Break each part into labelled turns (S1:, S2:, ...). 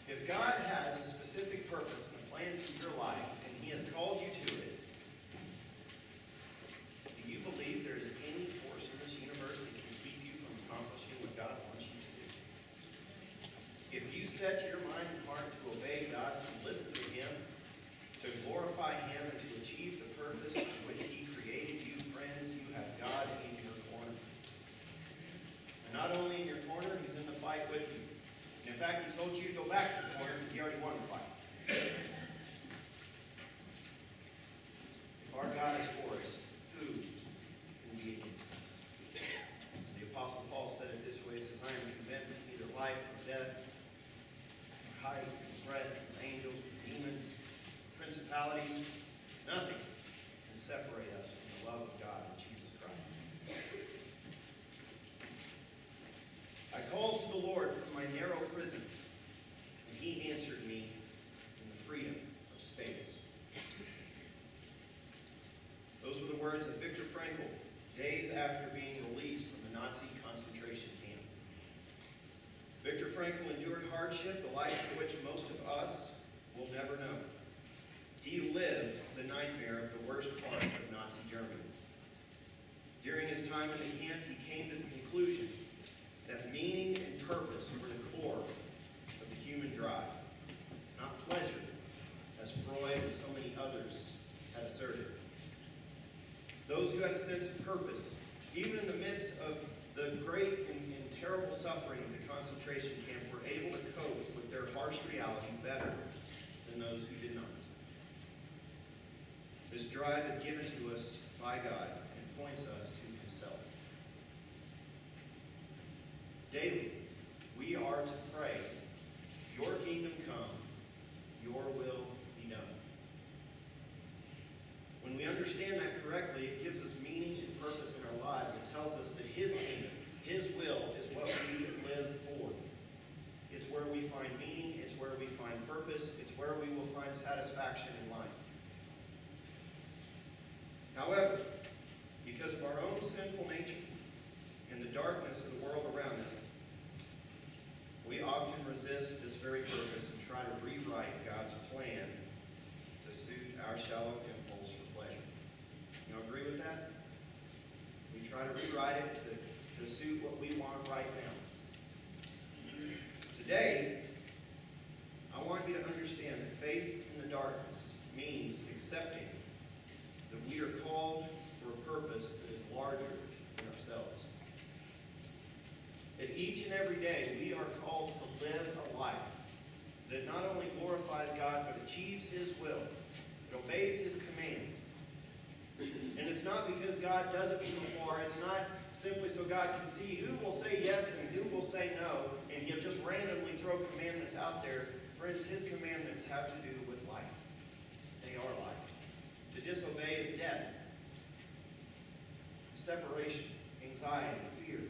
S1: If God has a specific purpose and a plan for your life, and He has called you to it, do you believe there is any force in this universe that can keep you from accomplishing what God wants you to do? If you set your mind and heart to obey God, to listen to Him, to glorify Him, and to achieve the purpose for which He created you, friends, you have God in your corner. And not only in your corner, He's in the fight with you. And in fact, He told you to go back to the corner because He already won the fight. If our God is for us, who can be against us? The Apostle Paul said it this way. He says, I am convinced that neither life nor death, nor height, nor breadth, nor angels, nor demons, principalities, nothing can separate us from the love of God in Jesus Christ. I called to the Lord from my narrow prison, and He answered me in the freedom of space. Those were the words of Viktor Frankl, days after being released from the Nazi concentration camp. Frankl endured hardship, the life of which most of us will never know. He lived the nightmare of the worst part of Nazi Germany. During his time in the camp, he came to the conclusion that meaning and purpose were the core of the human drive, not pleasure, as Freud and so many others had asserted. Those who had a sense of purpose, even in the midst of the great and terrible suffering of the concentration camp, were able to cope with their harsh reality better than those who did not. This drive is given to us by God and points us to himself. Daily, we are to pray, your kingdom come, your will be done. When we understand that correctly, it gives us meaning and purpose in our lives. It tells us that his kingdom, his will, is what we live for. It's where we find meaning, it's where we find purpose, it's where we will find satisfaction in life. However, because of our own sinful nature and the darkness of the world around us, we often resist this very purpose and try to rewrite God's plan to suit our shallow impulse for pleasure. You agree with that? We try to rewrite it to suit what we want right now. Today, I want you to understand that faith in the darkness means accepting that we are called for a purpose that is larger than ourselves. That each and every day we are called to live a life that not only glorifies God, but achieves his will, that obeys his commands. And it's not because God does it before, it's not simply so God can see who will say yes and who will say no, and he'll just randomly throw commandments out there. Friends, his commandments have to do with life. They are life. To disobey is death, separation, anxiety, fear.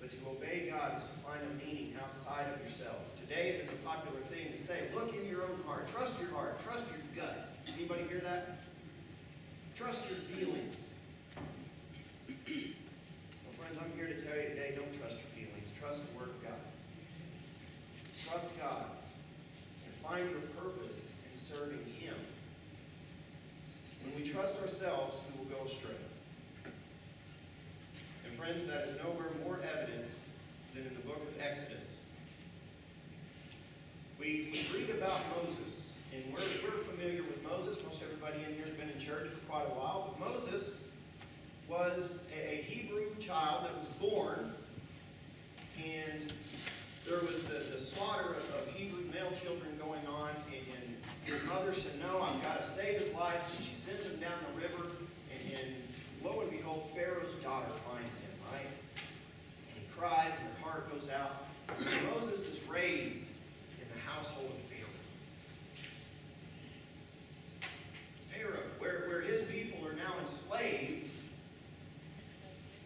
S1: But to obey God is to find a meaning outside of yourself. Today it is a popular thing to say, look in your own heart, trust your gut. Anybody hear that? Trust your feelings. Well, friends, I'm here to tell you today, don't trust your feelings. Trust the Word of God. Trust God and find your purpose in serving him. When we trust ourselves, we will go astray. And friends, that is nowhere more evidence than in the book of Exodus. We read about Moses, and we're familiar with Moses. Most everybody in here has been in church for quite a while. But Moses was a Hebrew child that was born, and there was the slaughter of Hebrew male children going on, and his mother said, no, I've got to save his life. And she sends him down the river, and lo and behold, Pharaoh's daughter finds him, right? And he cries, and her heart goes out. So Moses is raised in the household of Pharaoh. Pharaoh, where his people are now enslaved,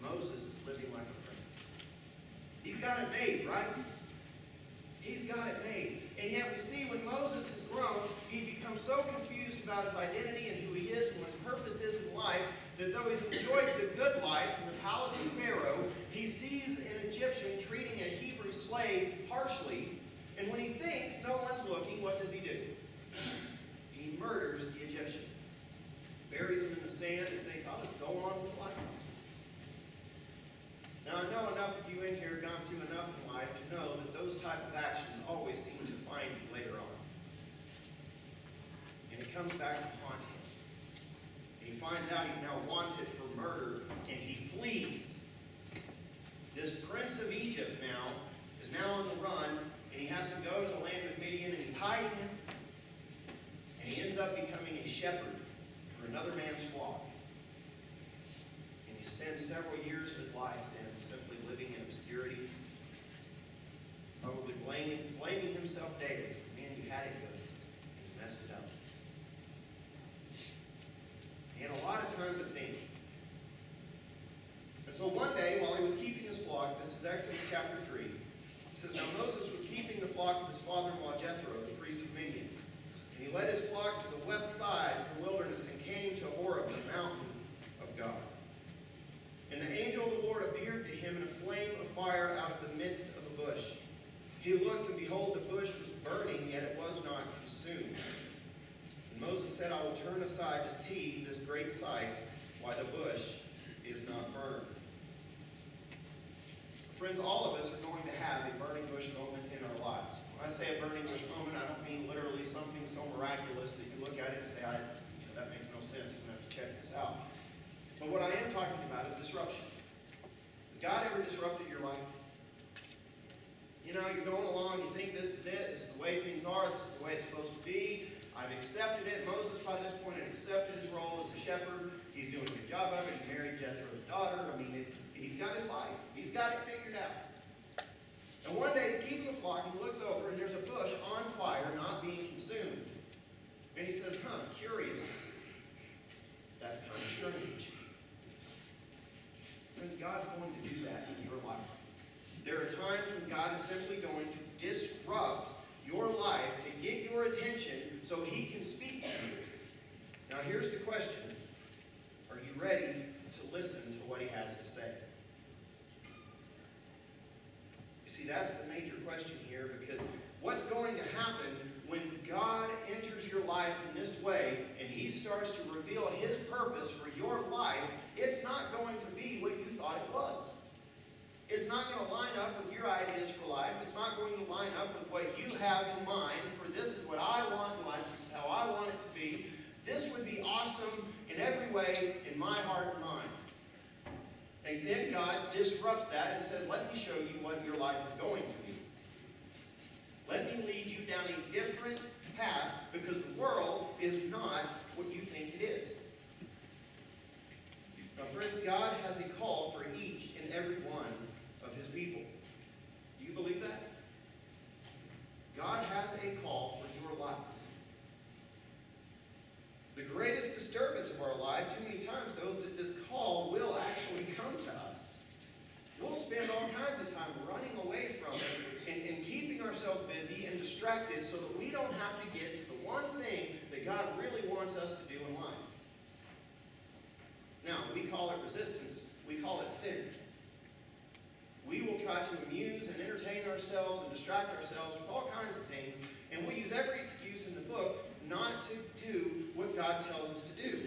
S1: Moses is living like a prince. He's got it made, right? He's got it made. And yet we see when Moses has grown, he becomes so confused about his identity and who he is and what his purpose is in life, that though he's enjoyed the good life in the palace of Pharaoh, he sees an Egyptian treating a Hebrew slave harshly. And when he thinks no one's looking, what does he do? He murders the Egyptian. Buries him in the sand and thinks, I'll just go on with life. Now, I know enough of you in here have gone through enough in life to know that those type of actions always seem to find you later on. And it comes back to haunt him. And he finds out he's now wanted for murder, and he flees. This prince of Egypt now is now on the run, and he has to go to the land of Midian, and he's hiding him. And he ends up becoming a shepherd for another man's flock. And he spends several years of his life then simply living in obscurity, probably blaming himself daily. Man, you had it good, and you messed it up. He had a lot of time to think. And so one day, while he was keeping his flock, this is Exodus chapter 3, it says, Now Moses was keeping the flock of his father-in-law Jethro, the priest of Midian. And he led his flock to the west side of the wilderness and came to Horeb, the mountain of God. And the angel of the Lord appeared to him in a flame of fire out He looked, and behold, the bush was burning, yet it was not consumed. And Moses said, I will turn aside to see this great sight, why the bush is not burned. Friends, all of us are going to have a burning bush moment in our lives. When I say a burning bush moment, I don't mean literally something so miraculous that you look at it and say, that makes no sense. I'm going to have to check this out. But what I am talking about is disruption. Has God ever disrupted your life? You know, you're going along, you think this is it, this is the way things are, this is the way it's supposed to be. I've accepted it. Moses, by this point, had accepted his role as a shepherd. He's doing a good job of it. He married Jethro's daughter. I mean, he's got his life. He's got it figured out. And one day he's keeping the flock, and he looks over, and there's a bush on fire, not being consumed. And he says, curious. That's kind of strange. Friends, God's going to do that in your life. There are times when God is simply going to disrupt your life to get your attention so he can speak to you. Now here's the question. Are you ready to listen to what he has to say? You see, that's the major question here, because what's going to happen when God enters your life in this way and he starts to reveal his purpose for your life, it's not going to be what you thought it was. It's not going to line up with your ideas for life. It's not going to line up with what you have in mind for this is what I want in life. This is how I want it to be. This would be awesome in every way in my heart and mind. And then God disrupts that and says, let me show you what your life is going to be. Let me lead you down a different path, because the world is not what you think it is. Now, friends, God has a call for each and every one of his people. Do you believe that? God has a call for your life. The greatest disturbance of our life, too many times, though, is that this call will actually come to us. We'll spend all kinds of time running away from it and keeping ourselves busy and distracted so that we don't have to get to the one thing that God really wants us to do in life. Now, we call it resistance. We call it sin. We will try to amuse and entertain ourselves and distract ourselves with all kinds of things, and we use every excuse in the book not to do what God tells us to do.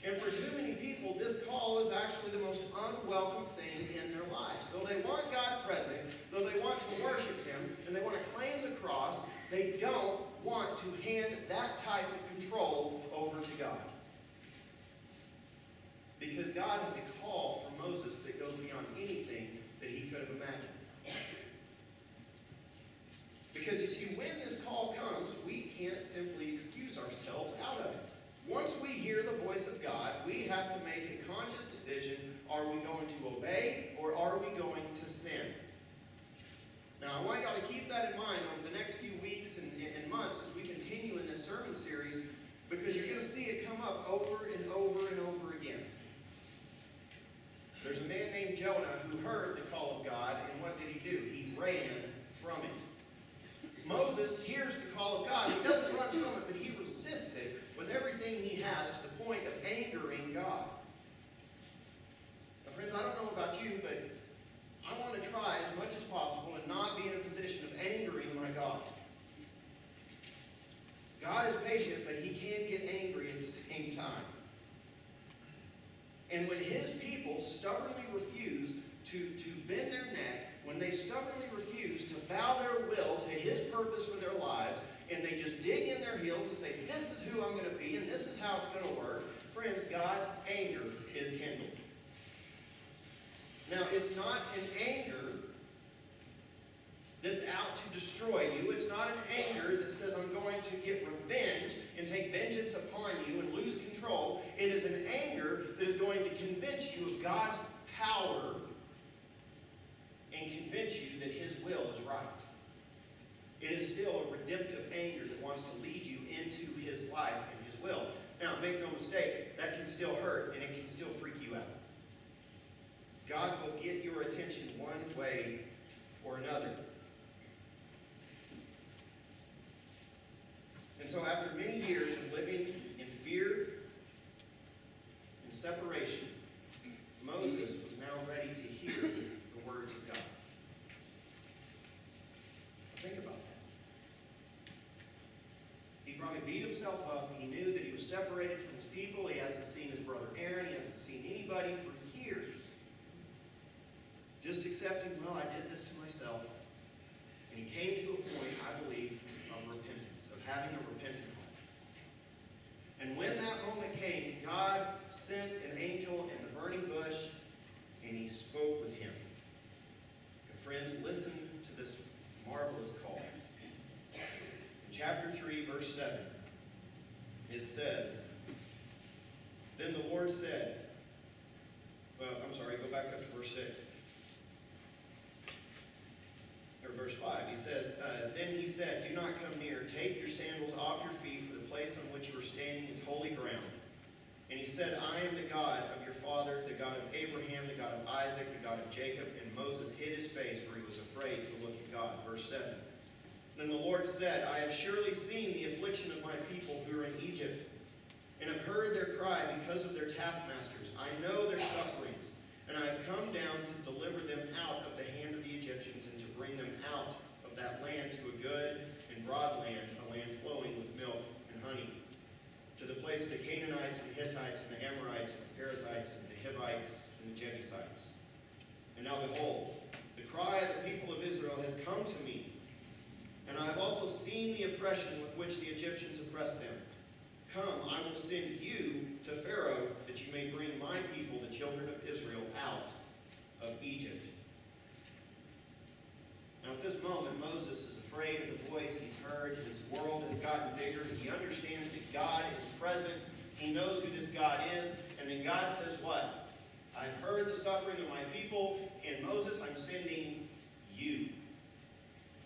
S1: And for too many people, this call is actually the most unwelcome thing in their lives. Though they want God present, though they want to worship him, and they want to claim the cross, they don't want to hand that type of control over to God. Because God has a call for Moses that goes beyond anything that he could have imagined. Because you see, when this call comes, we can't simply excuse ourselves out of it. Once we hear the voice of God, we have to make a conscious decision. Are we going to obey, or are we going to sin? Now, I want y'all to keep that in mind over the next few weeks and months as we continue in this sermon series, because you're going to see it come up over and over and over again. There's a man named Jonah who heard the call of God, and what did he do? He ran from it. Moses hears the call of God. He doesn't run from it, but he resists it with everything he has, to the point of angering God. Now, friends, I don't know about you, but I want to try as much as possible and not be in a position of angering my God. God is patient, but he can get angry at the same time. And when his people stubbornly refuse to bend their neck, when they stubbornly refuse to bow their will to his purpose for their lives, and they just dig in their heels and say, this is who I'm going to be, and this is how it's going to work, friends, God's anger is kindled. Now, it's not an anger that's out to destroy you. It's not an anger that says, I'm going to get revenge and take vengeance upon you and lose control. It is an anger that is going to convince you of God's power and convince you that his will is right. It is still a redemptive anger that wants to lead you into his life and his will. Now, make no mistake, that can still hurt and it can still freak you out. God will get your attention one way or another. And so after many years of living in fear and separation, Moses was now ready to hear the words of God. probably beat himself up. He knew that he was separated from his people. He hasn't seen his brother Aaron. He hasn't seen anybody for years. Just accepting, well, I did this to myself. And he came to a point, I believe, of repentance, of having a repentant heart. And when that moment came, God sent an angel in the burning bush, and he spoke with him. And friends, listen to this marvelous call. In chapter 3, verse 7, it says, Then the Lord said, go back up to verse 6. Verse 5, he says, Then he said, Do not come near. Take your sandals off your feet, for the place on which you are standing is holy ground. And he said, I am the God of your father, the God of Abraham, the God of Isaac, the God of Jacob. And Moses hid his face, for he was afraid to look at God. Verse 7. Then the Lord said, I have surely seen the affliction of my people who are in Egypt, and have heard their cry because of their taskmasters. I know their sufferings, and I have come down to deliver them out of the hand of the Egyptians, and to bring them out of that land to a good and broad land, a land flowing with milk and honey, to the place of the Canaanites and the Hittites and the Amorites and the Perizzites and the Hivites and the Jebusites. And now behold, the cry of the people of Israel has come to me, and I have also seen the oppression with which the Egyptians oppress them. Come, I will send you to Pharaoh, that you may bring my people, the children of Israel, out of Egypt. Now at this moment, Moses is afraid of the voice he's heard. His world has gotten bigger. He understands that God is present. He knows who this God is. And then God says what? I've heard the suffering of my people, and Moses, I'm sending you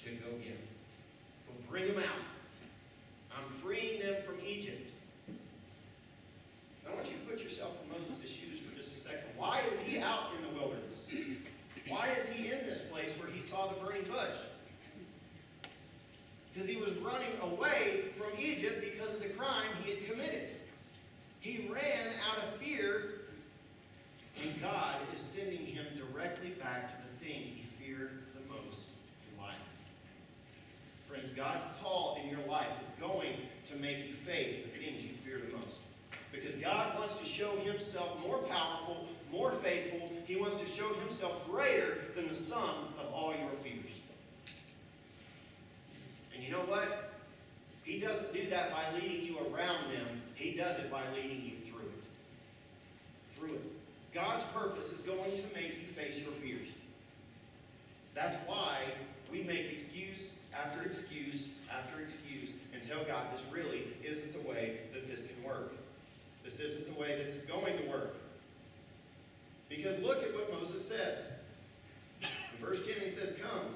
S1: to go get them. Go bring them out. I'm freeing them from Egypt. I want you to put yourself in Moses' shoes for just a second. Why is he out in the wilderness? Why is he in this place where he saw the burning bush? Because he was running away from Egypt because of the crime he had committed. He ran out of fear, and God is sending him directly back to the thing he feared the most in life. Friends, God's call in your life is going to make you face the things you fear the most. Because God wants to show himself more powerful, more faithful. He wants to show himself greater than the sum of all your fears. And you know what? He doesn't do that by leading you around them. He does it by leading you through it. Through it. God's purpose is going to make you face your fears. That's why we make excuse after excuse after excuse and tell God this really isn't the way that this can work. This isn't the way this is going to work. Because look at what Moses says. In verse 10 he says, Come,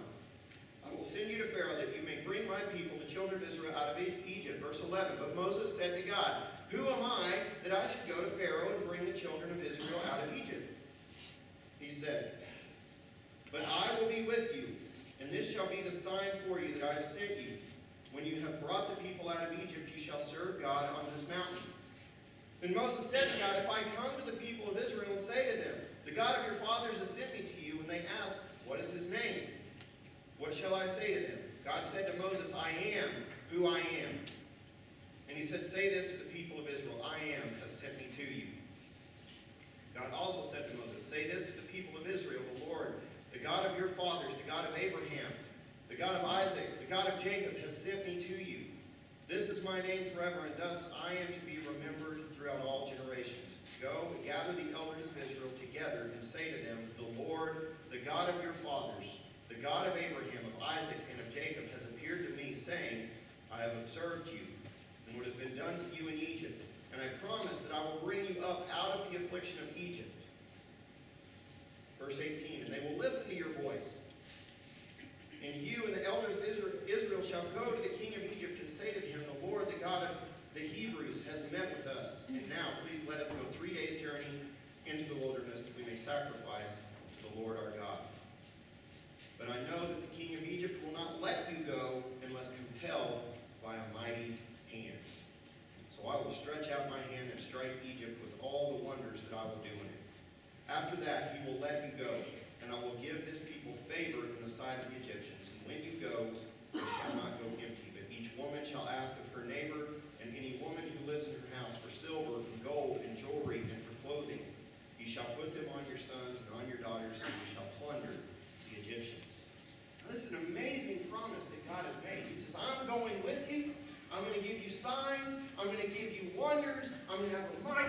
S1: I will send you to Pharaoh that you may bring my people, the children of Israel, out of Egypt. Verse 11, But Moses said to God, Who am I that I should go to Pharaoh and bring the children of Israel out of Egypt? He said, But I will be with you, and this shall be the sign for you that I have sent you. When you have brought the people out of Egypt, you shall serve God on this mountain. Then Moses said to God, If I come to the people of Israel and say to them, The God of your fathers has sent me to you, and they ask, What is his name? What shall I say to them? God said to Moses, I am who I am. And he said, Say this to the people of Israel, I am has sent me to you. God also said to Moses, Say this to the people of Israel, The Lord, the God of your fathers, the God of Abraham, the God of Isaac, the God of Jacob has sent me to you. This is my name forever, and thus I am to be remembered throughout all generations. Go and gather the elders of Israel together and say to them, The Lord, the God of your fathers, the God of Abraham, of Isaac, and of Jacob, has appeared to me, saying, I have observed you, and what has been done to you in Egypt, and I promise that I will bring you up out of the affliction of Egypt. Verse 18, And they will listen to your voice. And you and the elders of Israel shall go to the king of Egypt and say to him, The Lord, the God of the Hebrews, has met with us. And now, please let us go 3 days' journey into the wilderness that we may sacrifice to the Lord our God. But I know that the king of Egypt will not let you go unless compelled by a mighty hand. So I will stretch out my hand and strike Egypt with all the wonders that I will do in it. After that, he will let you go, and I will give this people favor in the sight of the Egyptians. And when you go, you shall not go empty, but each woman shall ask of her neighbor,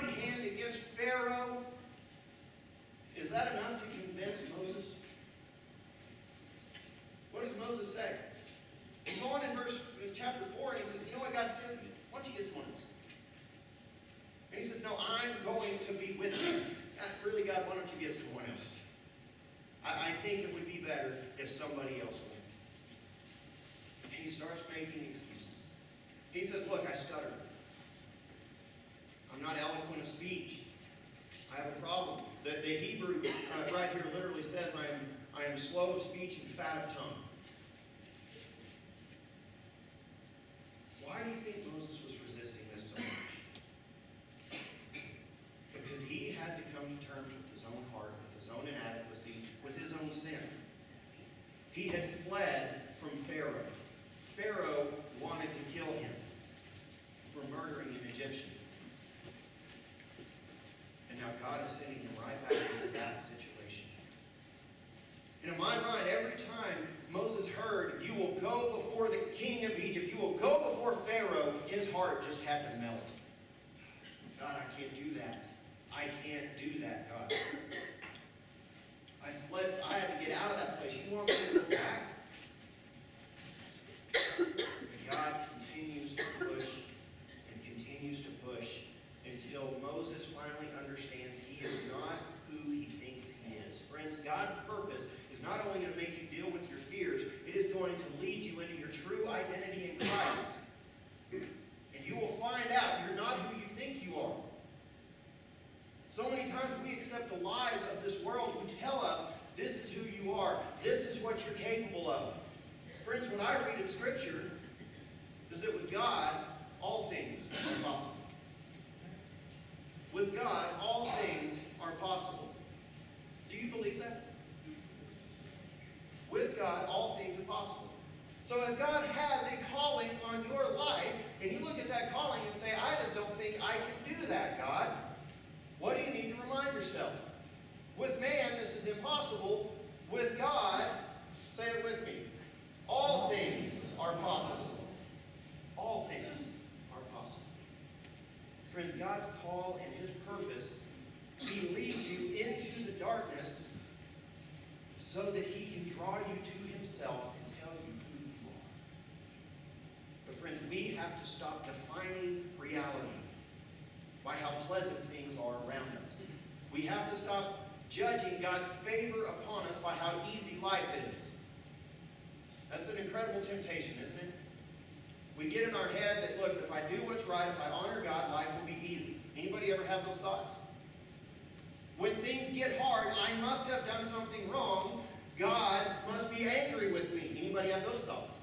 S1: mighty hand against Pharaoh. Is that enough to convince Moses? What does Moses say? You go on in chapter 4, and he says, you know what God said? Why don't you get someone else? And he says, no, I'm going to be with you. Really, God, why don't you get someone else? I think it would be better if somebody else went. And he starts making excuses. He says, look, I stutter. I'm not eloquent of speech. I have a problem. The Hebrew right here literally says, I am slow of speech and fat of tongue. Why do you think Moses was resisting this so much? Because he had to come to terms with his own heart, with his own inadequacy, with his own sin. He had fled from Pharaoh. Pharaoh wanted to kill him for murdering an Egyptian. And now God is sending him right back into that situation. And in my mind, every time Moses heard, you will go before the king of Egypt, you will go before Pharaoh, his heart just had to melt. God, I can't do that. I can't do that, God. I fled. I had to get out of that place. You want me to go back? And God continues to push and continues to push until Moses finally understands he is not who he thinks he is. Friends, God's purpose is not only going to make you deal with your fears, it is going to lead you into your true identity in Christ. And you will find out you're not who you think you are. So many times we accept the lies of this world who tell us this is who you are, this is what you're capable of. Friends, when I read in Scripture, is that with God, all things are possible. With God, all things are possible. Do you believe that? With God, all things are possible. So if God has a calling on your life, and you look at that calling and say, I just don't think I can do that, God, what do you need to remind yourself? With man, this is impossible. With God, say it with me, all things are possible. All things are possible. Friends, God's call and His purpose, He leads you into the darkness so that He can draw you to Himself and tell you who you are. But friends, we have to stop defining reality by how pleasant things are around us. We have to stop judging God's favor upon us by how easy life is. That's an incredible temptation, isn't it? We get in our head that, look, if I do what's right, if I honor God, life will be easy. Anybody ever have those thoughts? When things get hard, I must have done something wrong. God must be angry with me. Anybody have those thoughts?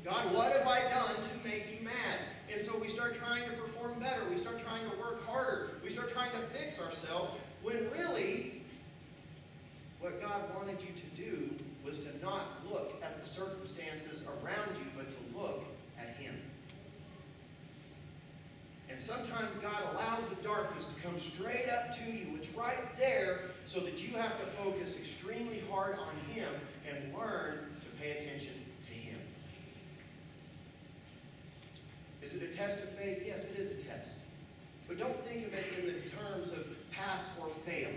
S1: God, what have I done to make you mad? And so we start trying to perform better. We start trying to work harder. We start trying to fix ourselves when really what God wanted you to do was to not look at the circumstances around you, but to look at Him. And sometimes God allows the darkness to come straight up to you. It's right there so that you have to focus extremely hard on Him and learn to pay attention to Him. Is it a test of faith? Yes, it is a test. But don't think of it in the terms of pass or fail.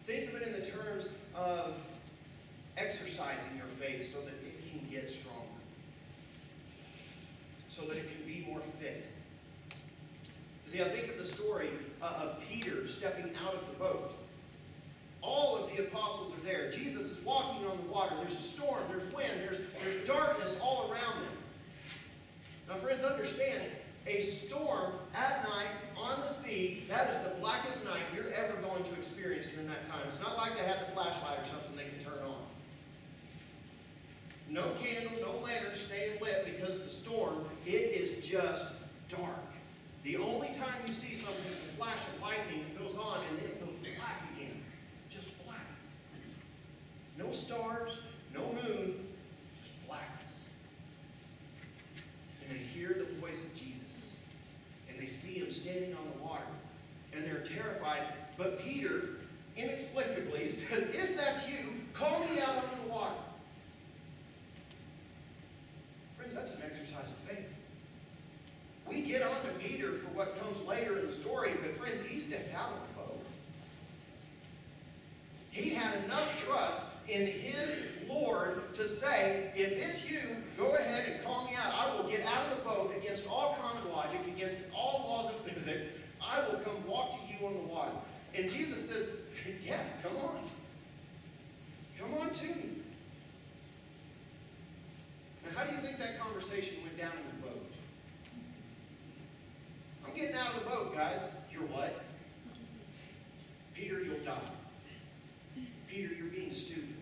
S1: Think of it in the terms of exercising your faith so that it can get stronger. So that it can be more fit. See, I think of the story of Peter stepping out of the boat. All of the apostles are there. Jesus is walking on the water. There's a storm, there's wind, there's darkness all around them. Now, friends, understand, a storm at night on the sea, that is the blackest night you're ever going to experience during that time. It's not like they had the flashlight or something they can turn on. No candles, no lanterns staying lit because of the storm. It is just dark. The only time you see something is a flash of lightning that goes on and then it goes black again. Just black. No stars, no moon, just blackness. And they hear the voice of Jesus. And they see Him standing on the water. And they're terrified. But Peter, inexplicably, says, if that's you, call me out onto the water. Friends, that's an exercise of faith. We get on to Peter for what comes later in the story, but friends, he stepped out of the boat. He had enough trust in his Lord to say, if it's you, go ahead and call me out. I will get out of the boat against all common logic, against all laws of physics. I will come walk to you on the water. And Jesus says, yeah, come on. Come on to me. Now, how do you think that conversation went down in the boat? I'm getting out of the boat, guys. You're what? Peter, you'll die. Peter, you're being stupid.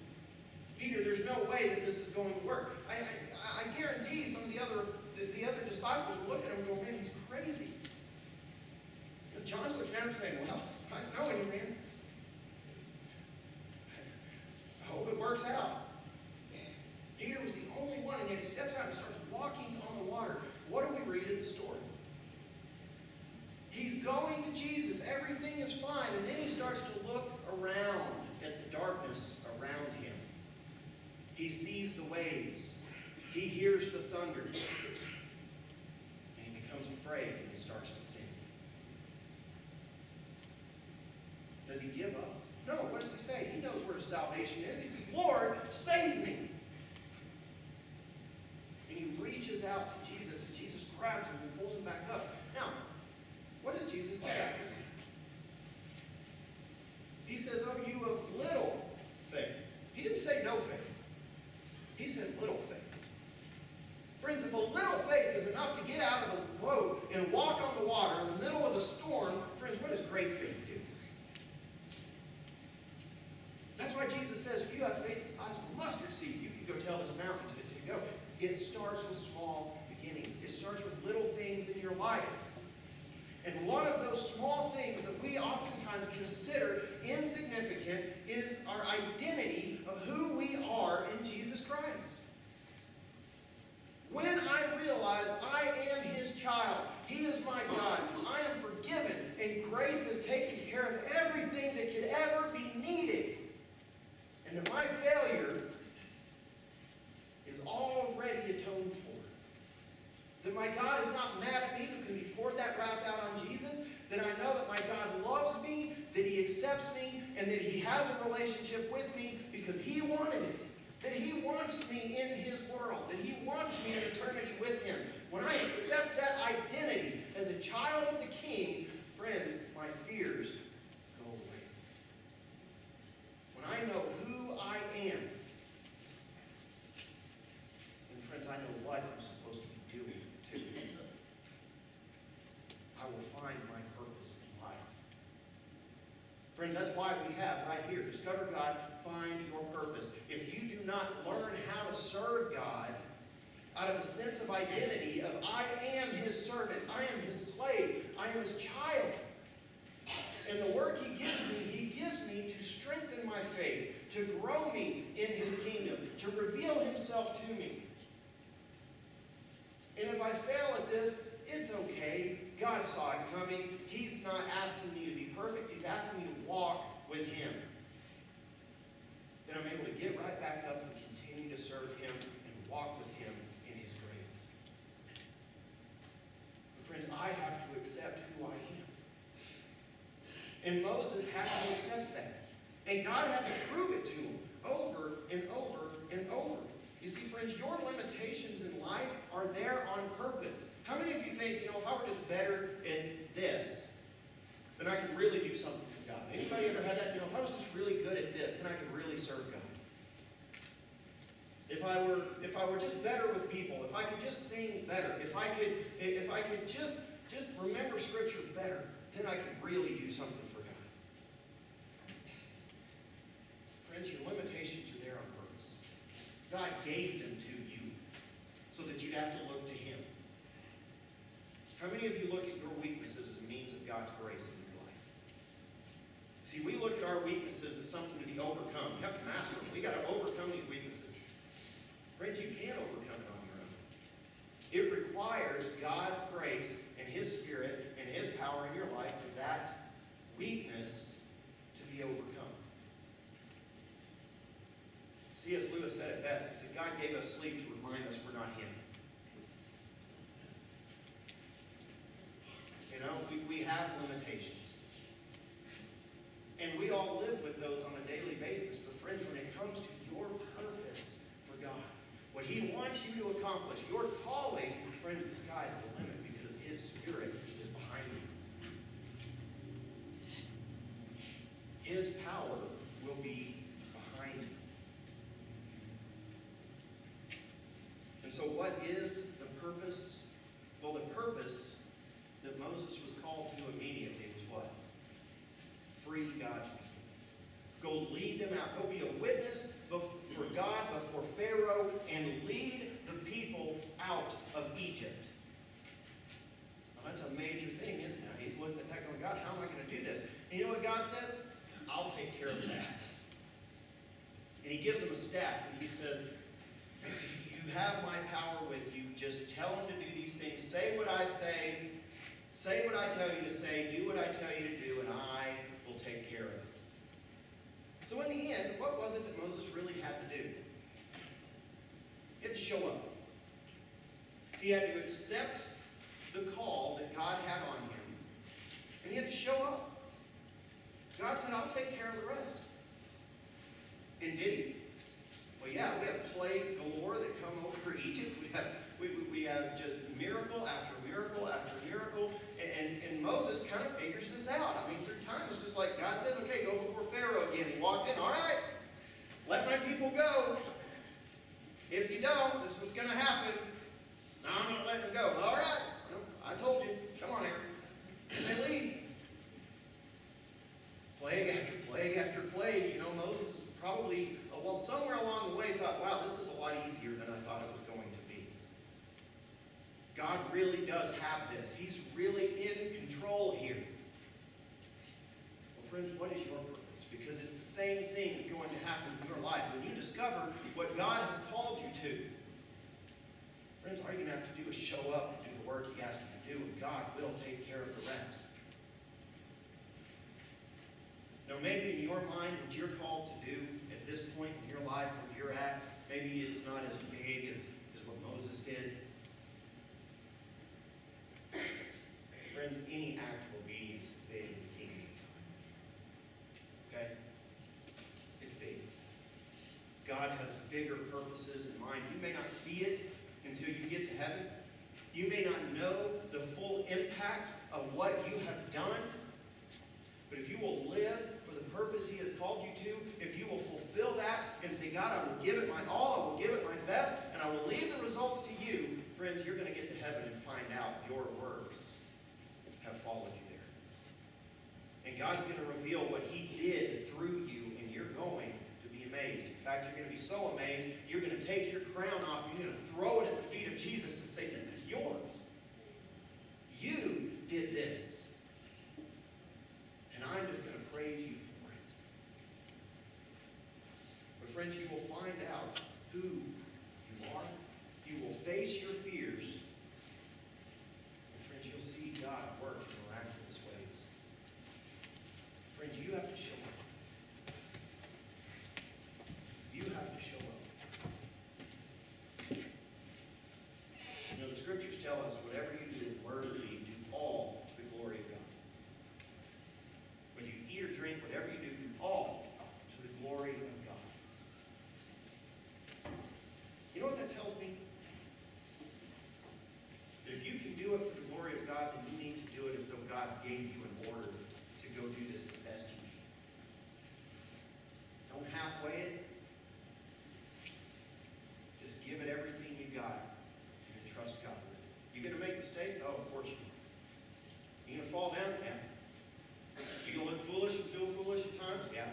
S1: Peter, there's no way that this is going to work. I guarantee some of the other disciples were looking at him and going, man, he's crazy. And John's looking at him saying, well, it's nice knowing you, man. I hope it works out. Peter was the only one, and yet he steps out and starts walking on the water. What do we read in the story? He's going to Jesus. Everything is fine. And then he starts to look around at the darkness around him. He sees the waves. He hears the thunder. And he becomes afraid and he starts to sink. Does he give up? No. What does he say? He knows where his salvation is. He says, Lord, save me. And he reaches out to Jesus, and Jesus grabs him and pulls him back up. Now, what does Jesus say after that? He says, oh, you of little faith. He didn't say no faith. He said little faith. Friends, if a little faith is enough to get out of the boat and walk on the water in the middle of a storm, friends, what does great faith do? That's why Jesus says, if you have faith the size of a mustard seed, you can go tell this mountain to go. It starts with small beginnings. It starts with little things in your life. And one of those small things that we oftentimes consider insignificant is our identity of who we are in Jesus Christ. When I realize I am His child, He is my God, I am forgiven, and grace has taken care of everything that could ever be needed, and that my failure is already atoned for. That my God is not mad at me because He poured that wrath out on Jesus. That I know that my God loves me, that He accepts me, and that He has a relationship with me because He wanted it. That He wants me in His world. That He wants me in eternity with Him. When I accept that identity as a child of the King, friends, my fears go away. When I know who I am, and friends, I know what I'm supposed to be doing too, I will find my purpose in life. Friends, that's why we have right here, discover God, find your purpose. If you do not learn how to serve God out of a sense of identity of I am His servant, I am His slave, I am His child, and the work He gives me to strengthen my faith, to grow me in His kingdom, to reveal Himself to me. And if I fail at this, it's okay. God saw it coming. He's not asking me to be perfect. He's asking me to walk with Him. Then I'm able to get right back up and continue to serve Him and walk with Him in His grace. But friends, I have to accept who I am. And Moses had to accept that. And God had to prove it to him over and over and over. You see, friends, your limitations in life are there on purpose. How many of you think, if I were just better at this, then I could really do something for God? Anybody ever had that? If I was just really good at this, then I could really serve God. If I were just better with people, if I could just sing better, if I could just remember Scripture better, then I could really do something for God. Friends, your limitations are there on purpose. God gave them to you so that you'd have to look to Him. How many of you look at your weaknesses as a means of God's grace in your life? See, we look at our weaknesses as something to be overcome. You have to master them. We got to overcome these weaknesses. Friends, you can't overcome it on your own. It requires God's grace and His Spirit and His power in your life for that weakness to be overcome. C.S. Lewis said it best. He said, God gave us sleep to remind us we're not Him. we have limitations. And we all live with those on a daily basis. But friends, when it comes to your purpose for God, what He wants you to accomplish, your calling, friends, the sky is the limit because His Spirit is behind you. His power will be behind you. And so what is the purpose? Well, the purpose that Moses was called to immediately was what? Free God's people. Go lead them out. Go be a witness for God before Pharaoh and lead the people out of Egypt. Now, that's a major thing, isn't it? He's looking at that going, God, how am I going to do this? And you know what God says? I'll take care of that. And He gives them a staff, and He says, you have my power with you. Just tell them to do these things. Say what I say. Say what I tell you to say. Do what I tell you to do, and I will take care of it. So in the end, what was it that Moses really had to do? He had to show up. He had to accept the call that God had on him, and he had to show up. God said, I'll take care of the rest. And did He? Well, yeah, we have plagues galore that come over Egypt. We have just miracle after miracle after miracle. And Moses kind of figures this out. I mean, through time, it's just like God says, okay, go before Pharaoh again. He walks in, all right, let my people go. If you don't, this is what's going to happen. No, I'm not letting them go. All right, I told you. Come on, Aaron. And they leave. Plague after plague after plague. You know, Moses probably, well, somewhere along the way thought, wow, this is a lot easier than I thought it was going to be. God really does have this. He's really in control here. Well, friends, what is your purpose? Because it's the same thing that's going to happen in your life. When you discover what God has called you to, friends, all you're going to have to do is show up and do the work He asked you to do, and God will take care of the rest. Now, maybe in your mind, what you're called to do at this point in your life, where you're at, maybe it's not as big as what Moses did. Friends, any act of obedience is big in the kingdom of God. Okay? It's big. God has bigger purposes in mind. You may not see it until you get to heaven. You may not know the full impact of what you have done. But if you will live for the purpose He has called you to, if you will fulfill that and say, God, I will give it my all, I will give it my best, and I will leave the results to you, friends, you're going to get to heaven and find out your works have followed you there. And God's going to reveal what He did through you, and you're going to be amazed. In fact, you're going to be so amazed, you're going to take your crown off, and you're going to throw it at the feet of Jesus and say, this is yours. You did this. And I'm just going to praise you for it. But friends, you will find out who you are. You will face your fears. And friends, you'll see God work in miraculous ways. Friends, you have to show up. You have to show up. You know, the scriptures tell us whatever you do, word or deed, do all to the glory of God. When you eat or drink, whatever you do, do all to the glory of God. You know what that tells me? That if you can do it for the glory of God, then you need to do it as though God gave you an order to go do this the best you can. Don't halfway it. Just give it everything you got and trust God. You're going to make mistakes? Oh, of course you are. You're going to fall down? Yeah. You're going to look foolish and feel foolish at times? Yeah.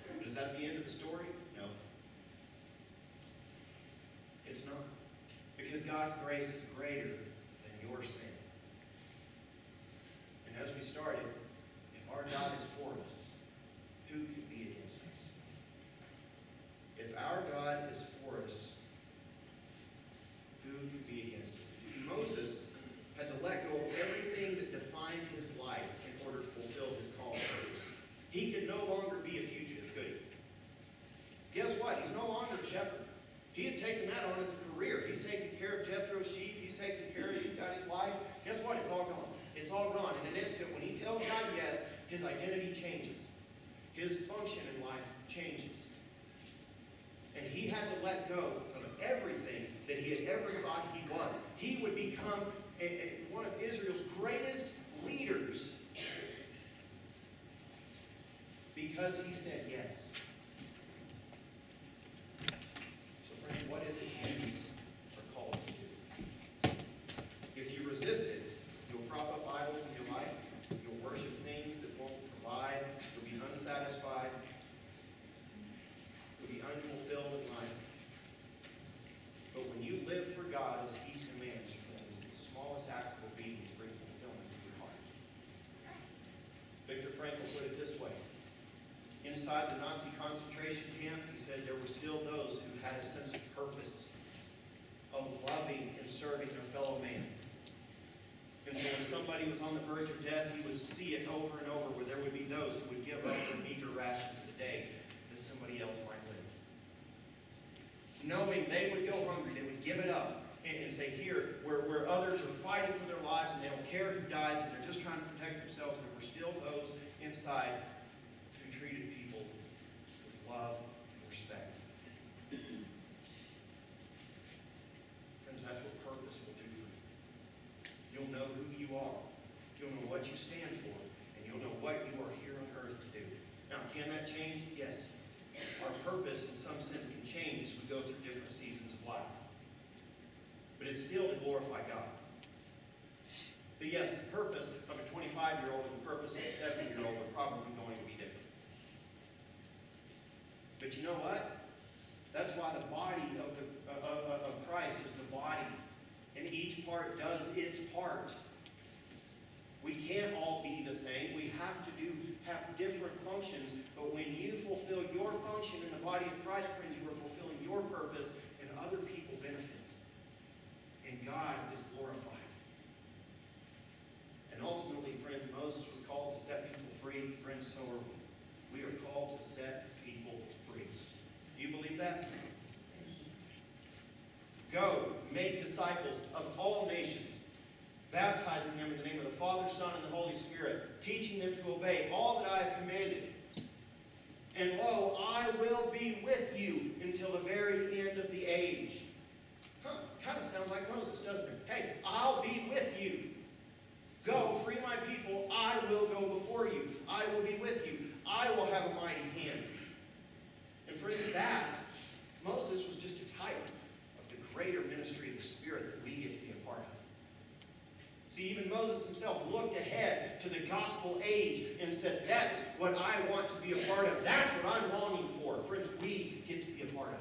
S1: But is that the end of the story? No. It's not. Because God's grace is greater than your sin. And as we started, if our God is for us, who can be against us? If our God is for us, who can be against us? You see, Moses had to let go of everything that defined his life in order to fulfill his call and purpose. He could no longer be a fugitive, could he? Guess what? He's no longer a shepherd. He had taken that on as a career. He's taking care of Jethro's sheep. He's taking care of, he's got his life. Guess what? It's all gone. It's all gone. In an instant, when he tells God yes, his identity changes. His function in life changes. And he had to let go of everything that he had ever thought he was. He would become one of Israel's greatest leaders because he said yes. So friend, what is it you are called to do? If you resist it, you'll prop up idols in your life. You'll worship things that won't provide. You'll be unsatisfied. You'll be unfulfilled in life. But when you live for God as he commands, friends, the smallest acts of obedience bring fulfillment to your heart. Viktor Frankl put it this way. Inside the Nazi concentration camp, he said there were still those who had a sense of purpose, of loving and serving their fellow man. And so when somebody was on the verge of death, he would see it over and over, where there would be those who would give up their meager rations of the day that somebody else might live. Knowing they would go hungry, they would give it up and say, here, where others are fighting for their lives and they don't care who dies and they're just trying to protect themselves, there were still those inside who treated people with love and respect. Friends, that's what purpose will do for you. You'll know who you are. You'll know what you stand for. And you'll know what you are here on earth to do. Now, can that change? Yes. Our purpose, in some sense, can change as we go through different seasons of life. But it's still to glorify God. But yes, the purpose of a 25-year-old and the purpose of a 70-year-old are probably going to be different. But you know what? That's why the body of Christ is the body. And each part does its part. We can't all be the same. We have to have different functions. But when you fulfill your function in the body of Christ, friends, you are fulfilling your purpose and other people benefit. And God is glorified. And ultimately, friends, Moses was called to set people free. Friends, so are we. We are called to set people free. Do you believe that? Go, make disciples of all nations, baptizing them in the name of the Father, Son, and the Holy Spirit, teaching them to obey all that I have commanded. And lo, I will be with you until the very end of the age. Kind of sounds like Moses, doesn't it? Hey, I'll be with you. Go, free my people. I will go before you. I will be with you. I will have a mighty hand. And friends, that, Moses was just a type of the greater ministry of the Spirit that we get to be a part of. See, even Moses himself looked ahead to the gospel age and said, that's what I want to be a part of. That's what I'm longing for. Friends, we get to be a part of it.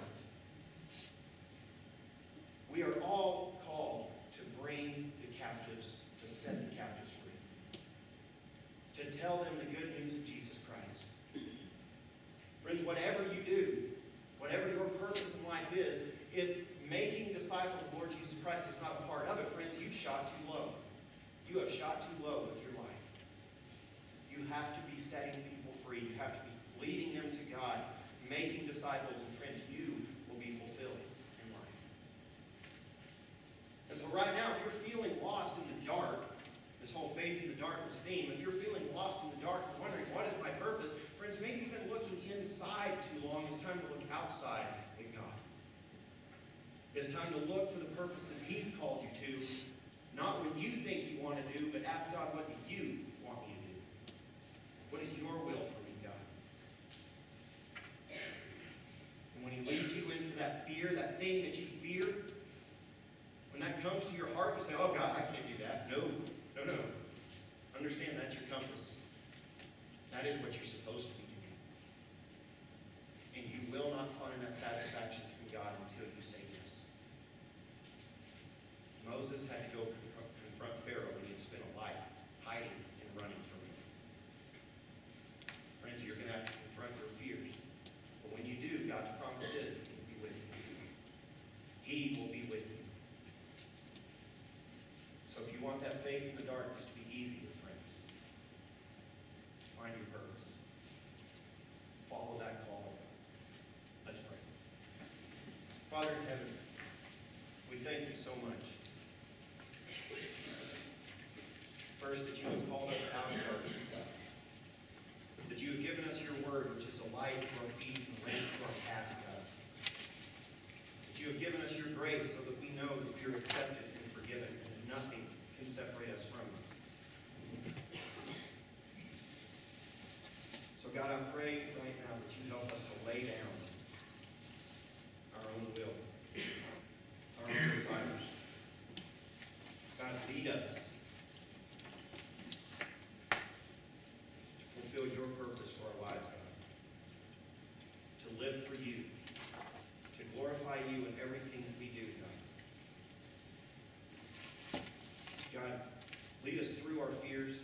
S1: We are all called to bring the captives, to set the captives free. To tell them the good news of Jesus Christ. Friends, whatever you do, whatever your purpose in life is, if making disciples of the Lord Jesus Christ is not a part of it, friends, you've shot too low. You have shot too low with your life. You have to be setting people free. You have to be leading them to God, making disciples, and friends, you will be fulfilled in life. And so right now, if you're feeling lost in the dark, this whole faith in the darkness theme, if you're feeling lost in the dark and wondering, what is my purpose? Friends, maybe you've been looking inside too long. It's time to look outside at God. It's time to look for the purposes He's called you to, not what you think you want to do, but ask God, what do you want me to do? What is your will for me, God? And when He leads you into that fear, that thing that you fear, when that comes to your heart, you say, oh God, I can't do that. No. Understand that's your compass. That is what you're supposed to be doing. And you will not find that satisfaction from God until you say yes. Moses had to go confront Pharaoh when he had spent a life hiding and running from him. Friends, you're going to have to confront your fears. But when you do, God's promise is He will be with you. He will be with you. So if you want that faith in the darkness to be easy, friends, find your purpose. Follow that call. Let's pray. Father in heaven, we thank you so much for first, that you have called us out of darkness, God. That you have given us your word, which is a light to our feet and a lamp to our path, God. That you have given us your grace so that we know that we are accepted and forgiven, and that nothing can separate us from you. So God, I pray right now that you help us to lay down our own will, our own desires. God, lead us to fulfill your purpose for our lives, God. To live for you, to glorify you in everything that we do, God. God, lead us through our fears.